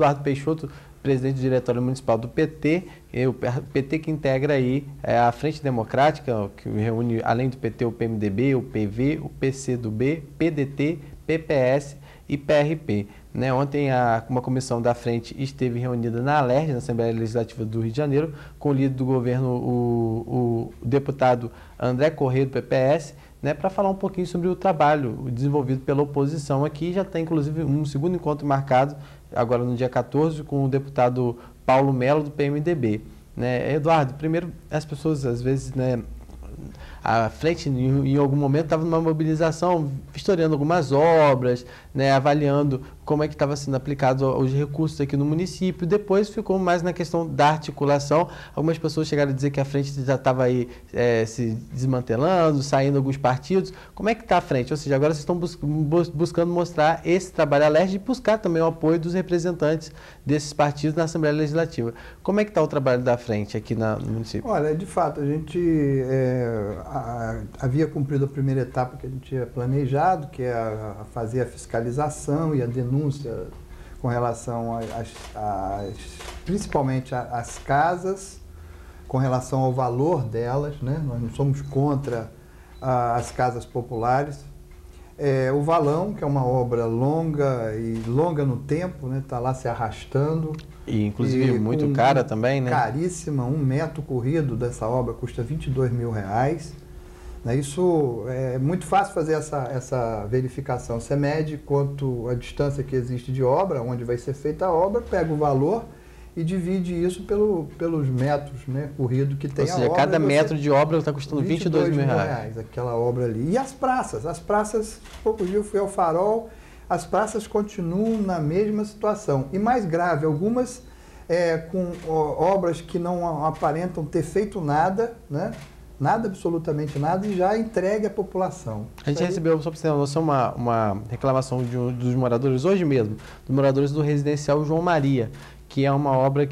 Eduardo Peixoto, presidente do Diretório Municipal do PT, o PT que integra aí a Frente Democrática, que reúne, além do PT, o PMDB, o PV, o PCdoB, PDT, PPS e PRP. Né, ontem, uma comissão da frente esteve reunida na Alerj, na Assembleia Legislativa do Rio de Janeiro, com o líder do governo, o deputado André Corrêa, do PPS, né, para falar um pouquinho sobre o trabalho desenvolvido pela oposição aqui. Já tem, inclusive, um segundo encontro marcado, agora no dia 14, com o deputado Paulo Melo, do PMDB. Né, Eduardo, primeiro, as pessoas, às vezes, né, a frente, em algum momento, estava numa mobilização, historiando algumas obras, né, avaliando como é que estava sendo aplicado os recursos aqui no município. Depois ficou mais na questão da articulação. Algumas pessoas chegaram a dizer que a frente já estava aí se desmantelando, saindo alguns partidos. Como é que está a frente? Ou seja, agora vocês estão buscando mostrar esse trabalho alerta e buscar também o apoio dos representantes desses partidos na Assembleia Legislativa. Como é que está o trabalho da frente aqui no município? Olha, de fato, a gente havia cumprido a primeira etapa que a gente tinha planejado, que é a fazer a fiscalização e a denúncia com relação principalmente às casas, com relação ao valor delas, né? Nós não somos contra as casas populares. O Valão, que é uma obra longa e longa no tempo, né? Está lá se arrastando. E inclusive muito cara também, né? Caríssima, 1 metro corrido dessa obra custa R$22 mil. Isso é muito fácil fazer essa verificação. Você mede quanto a distância que existe de obra, onde vai ser feita a obra, pega o valor e divide isso pelos metros, né, corrido que tem a obra. Ou seja, cada metro de obra está custando R$22 mil. Aquela obra ali. E as praças, poucos dias eu fui ao Farol, as praças continuam na mesma situação. E mais grave, algumas com obras que não aparentam ter feito nada, né? Nada, absolutamente nada, e já entregue à população. A gente recebeu, só para você ter uma noção, uma reclamação dos moradores, hoje mesmo, dos moradores do residencial João Maria, que é uma obra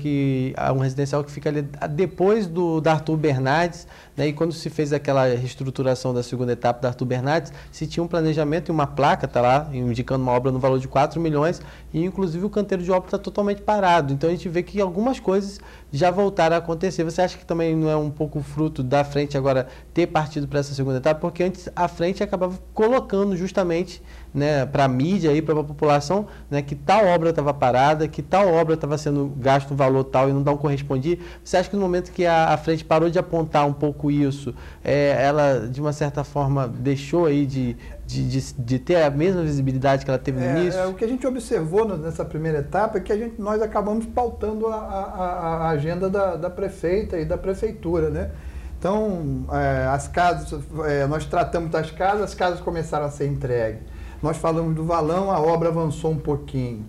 um residencial que fica ali depois da Arthur Bernardes, né? E quando se fez aquela reestruturação da segunda etapa da Arthur Bernardes, se tinha um planejamento e uma placa, está lá, indicando uma obra no valor de 4 milhões, e inclusive o canteiro de obra está totalmente parado. Então a gente vê que algumas coisas já voltaram a acontecer. Você acha que também não é um pouco fruto da frente agora ter partido para essa segunda etapa? Porque antes a frente acabava colocando justamente, né, para a mídia e para a população, né, que tal obra estava parada, que tal obra estava sendo gasto um valor tal e não correspondia. Você acha que no momento que a frente parou de apontar um pouco isso, ela de uma certa forma deixou aí de ter a mesma visibilidade que ela teve no início? O que a gente observou nessa primeira etapa é que nós acabamos pautando a agenda da prefeita e da prefeitura, né? Então, as casas, nós tratamos das casas, as casas começaram a ser entregues. Nós falamos do Valão, a obra avançou um pouquinho.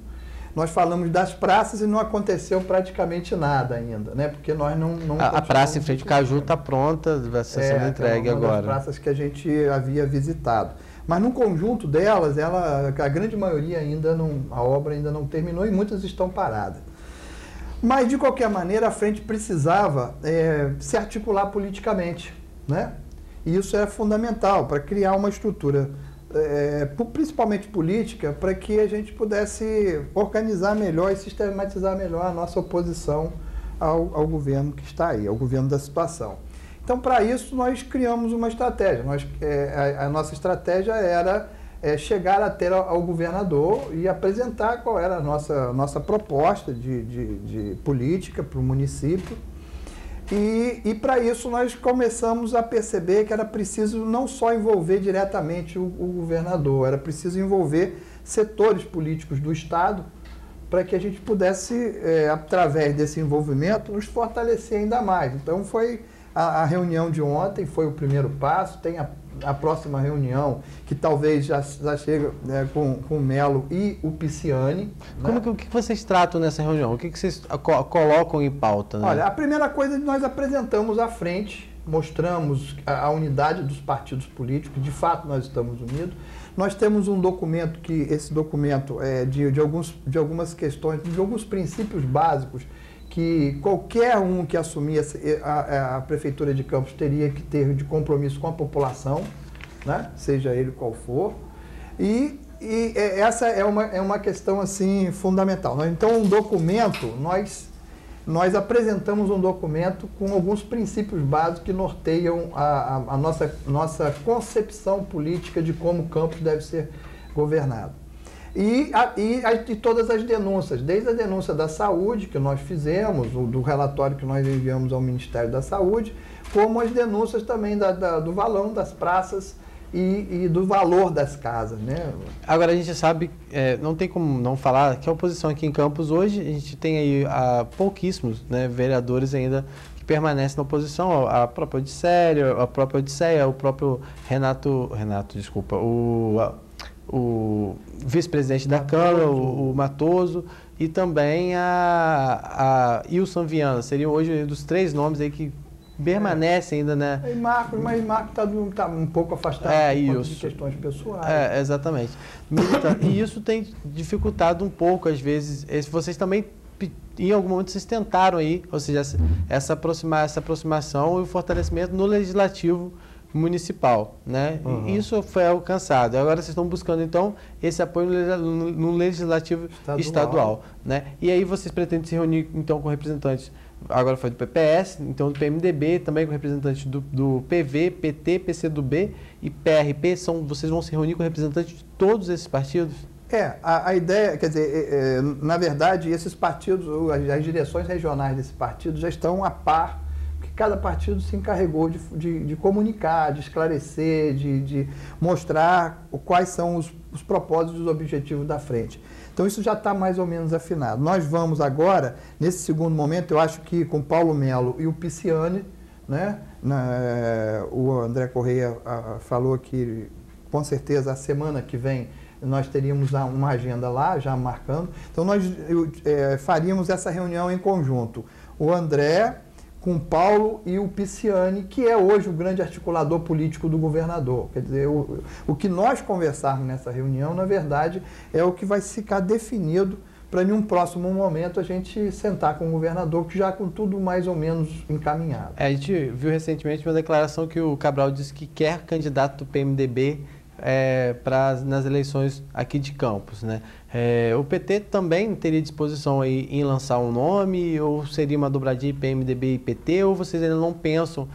Nós falamos das praças e não aconteceu praticamente nada ainda, né? Porque nós não a praça em frente ao Caju está pronta, vai ser sendo entregue agora. Uma das praças que a gente havia visitado. Mas no conjunto delas, a grande maioria a obra ainda não terminou e muitas estão paradas. Mas, de qualquer maneira, a frente precisava se articular politicamente, né? E isso é fundamental para criar uma estrutura, principalmente política, para que a gente pudesse organizar melhor e sistematizar melhor a nossa oposição ao governo que está aí, ao governo da situação. Então, para isso, nós criamos uma estratégia. A nossa estratégia era chegar até ao governador e apresentar qual era a nossa proposta de política para o município. E para isso nós começamos a perceber que era preciso não só envolver diretamente o governador, era preciso envolver setores políticos do Estado para que a gente pudesse, através desse envolvimento, nos fortalecer ainda mais. Então foi a reunião de ontem, foi o primeiro passo, tem a próxima reunião, que talvez já chegue com o Melo e o Pisciani. Né? O que vocês tratam nessa reunião? O que vocês colocam em pauta? Né? Olha, a primeira coisa é que nós apresentamos à frente, mostramos a unidade dos partidos políticos, de fato nós estamos unidos. Nós temos um documento esse documento é de algumas questões, de alguns princípios básicos que qualquer um que assumisse a Prefeitura de Campos teria que ter de compromisso com a população, né? Seja ele qual for. E essa é uma questão assim fundamental. Então, um documento, nós apresentamos um documento com alguns princípios básicos que norteiam a nossa concepção política de como o campus deve ser governado. E todas as denúncias, desde a denúncia da saúde que nós fizemos, do relatório que nós enviamos ao Ministério da Saúde, como as denúncias também do valão das praças e do valor das casas, né? Agora, a gente sabe, não tem como não falar que a oposição aqui em Campos hoje, a gente tem aí pouquíssimos, né, vereadores ainda que permanecem na oposição, a própria Odisseia, o próprio desculpa, o vice-presidente da Câmara, o Matoso, e também a Ilson Viana, seriam hoje dos 3 nomes aí que permanecem ainda, né? Mas Marco está um pouco afastado de questões pessoais. Exatamente. E isso tem dificultado um pouco, às vezes. Vocês também, em algum momento, vocês tentaram aí, ou seja, essa aproximação e o fortalecimento no legislativo municipal, né? Uhum. E isso foi alcançado. Agora vocês estão buscando, então, esse apoio no legislativo estadual, né? E aí vocês pretendem se reunir, então, com representantes, agora foi do PPS, então do PMDB, também com representantes do PV, PT, PCdoB e PRP, vocês vão se reunir com representantes de todos esses partidos? A ideia, quer dizer, na verdade, esses partidos, as direções regionais desse partido já estão a par, porque cada partido se encarregou de comunicar, de esclarecer, de mostrar quais são os propósitos e os objetivos da frente. Então, isso já está mais ou menos afinado. Nós vamos agora, nesse segundo momento, eu acho que com Paulo Melo e o Pisciani, né? O André Correia falou que, com certeza, a semana que vem nós teríamos uma agenda lá, já marcando. Então, nós faríamos essa reunião em conjunto. O André com Paulo e o Pisciani, que é hoje o grande articulador político do governador. Quer dizer, o que nós conversarmos nessa reunião, na verdade, é o que vai ficar definido para, em um próximo momento, a gente sentar com o governador, que já com tudo mais ou menos encaminhado. A gente viu recentemente uma declaração que o Cabral disse que quer candidato do PMDB nas eleições aqui de Campos, né? O PT também teria disposição aí em lançar um nome, ou seria uma dobradinha PMDB e PT, ou vocês ainda não pensam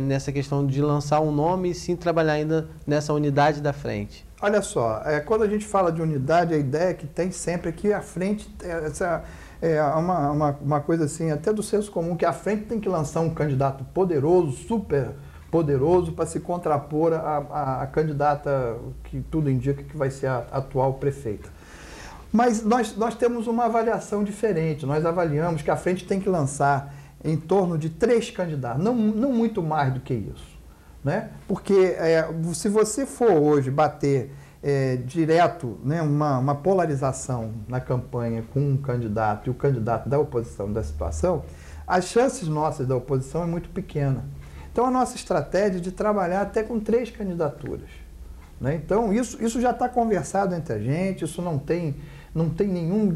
nessa questão de lançar um nome e sim trabalhar ainda nessa unidade da frente? Olha só, quando a gente fala de unidade, a ideia que tem sempre é que a frente, uma coisa assim, até do senso comum, que a frente tem que lançar um candidato poderoso, super poderoso, para se contrapor à candidata que tudo indica que vai ser a atual prefeita. Mas nós temos uma avaliação diferente. Nós avaliamos que a frente tem que lançar em torno de 3 candidatos, não muito mais do que isso, né? Porque se você for hoje bater direto, né, uma polarização na campanha com um candidato e o candidato da oposição da situação, as chances nossas da oposição é muito pequena. Então, a nossa estratégia é de trabalhar até com 3 candidaturas, né? Então, isso já está conversado entre a gente, isso não tem nenhum...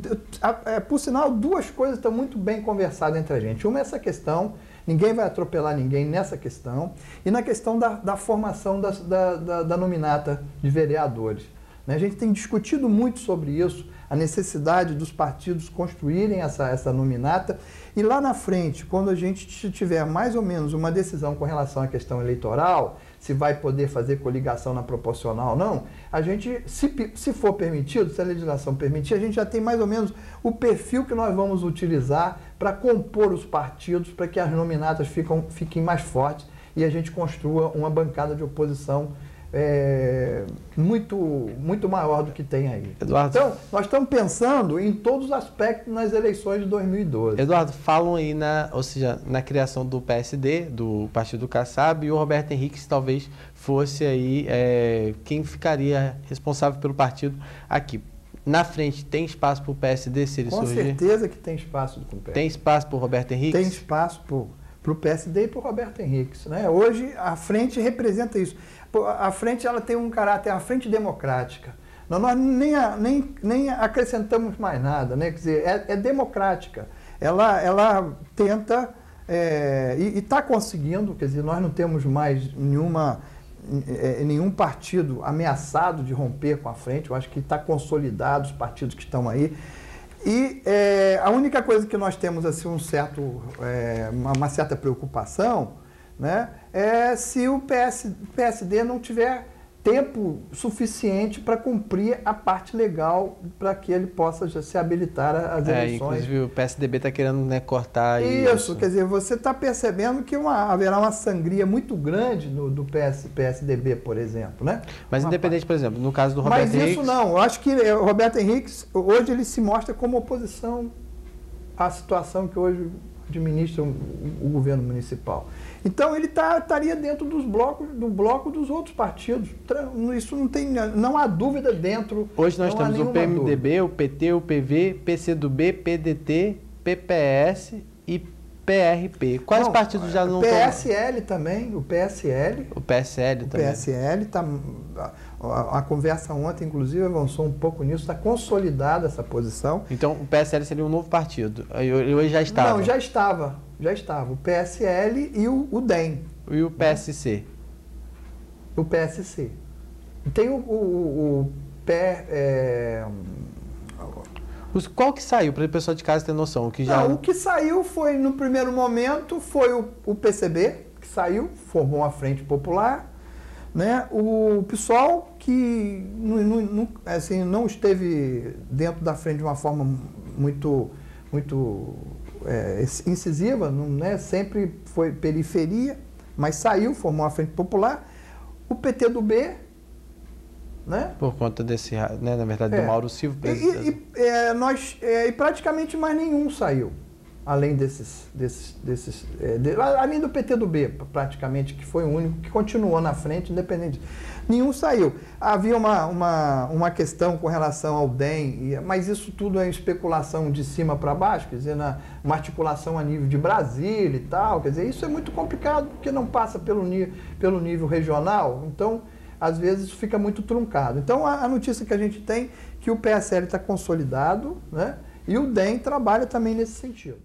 por sinal, 2 coisas estão muito bem conversadas entre a gente. Uma é essa questão, ninguém vai atropelar ninguém nessa questão, e na questão da formação da nominata de vereadores, né? A gente tem discutido muito sobre isso, a necessidade dos partidos construírem essa nominata, e lá na frente, quando a gente tiver mais ou menos uma decisão com relação à questão eleitoral, se vai poder fazer coligação na proporcional ou não, a gente, se for permitido, se a legislação permitir, a gente já tem mais ou menos o perfil que nós vamos utilizar para compor os partidos, para que as nominatas fiquem mais fortes e a gente construa uma bancada de oposição muito maior do que tem aí. Eduardo, então, nós estamos pensando em todos os aspectos nas eleições de 2012. Eduardo, falam aí na criação do PSD, do Partido do Kassab, e o Roberto Henrique talvez fosse aí quem ficaria responsável pelo partido aqui. Na frente, tem espaço para o PSD se ele surgir? Com certeza que tem espaço para o PSD. Tem espaço para o Roberto Henrique? Tem espaço para o PSD e para o Roberto Henrique, né? Hoje, a frente representa isso. A frente, ela tem um caráter, a frente democrática. Nós nem acrescentamos mais nada, né? Quer dizer, é democrática. Ela tenta, e está conseguindo, quer dizer, nós não temos mais nenhum partido ameaçado de romper com a frente. Eu acho que está consolidado os partidos que estão aí. E a única coisa que nós temos assim, uma certa preocupação, né, é se o PSD não tiver tempo suficiente para cumprir a parte legal para que ele possa já se habilitar às eleições. Inclusive o PSDB está querendo, né, cortar isso. Quer dizer, você está percebendo que haverá uma sangria muito grande do PSDB, por exemplo, né? Mas independente, por exemplo, no caso do Roberto Henrique... Mas isso não, eu acho que o Roberto Henrique, hoje ele se mostra como oposição à situação que hoje administra o governo municipal. Então ele estaria dentro do bloco dos outros partidos. Isso não há dúvida dentro. Hoje nós temos o PMDB, o PT, o PV, PCdoB, PDT, PPS e PRP. Quais partidos já não estão? PSL também, o PSL. O PSL também. O PSL está... A conversa ontem, inclusive, avançou um pouco nisso, está consolidada essa posição. Então, o PSL seria um novo partido? Ele já estava? Não, já estava. O PSL e o DEM. E o PSC? O PSC. Tem Qual que saiu, para o pessoal de casa ter noção? O que saiu foi, no primeiro momento, foi o PCB, que saiu, formou a Frente Popular. Né? O PSOL, que não esteve dentro da frente de uma forma muito incisiva, né? Sempre foi periferia, mas saiu, formou a Frente Popular. O PT do B, né? Por conta desse, né, na verdade, do Mauro Silva. E praticamente mais nenhum saiu. Além além do PT do B, praticamente, que foi o único que continuou na frente, independente. Nenhum saiu. Havia uma questão com relação ao DEM, mas isso tudo é especulação de cima para baixo, quer dizer, uma articulação a nível de Brasília e tal, quer dizer, isso é muito complicado porque não passa pelo nível regional, então, às vezes, fica muito truncado. Então, a notícia que a gente tem é que o PSL está consolidado, né? E o DEM trabalha também nesse sentido.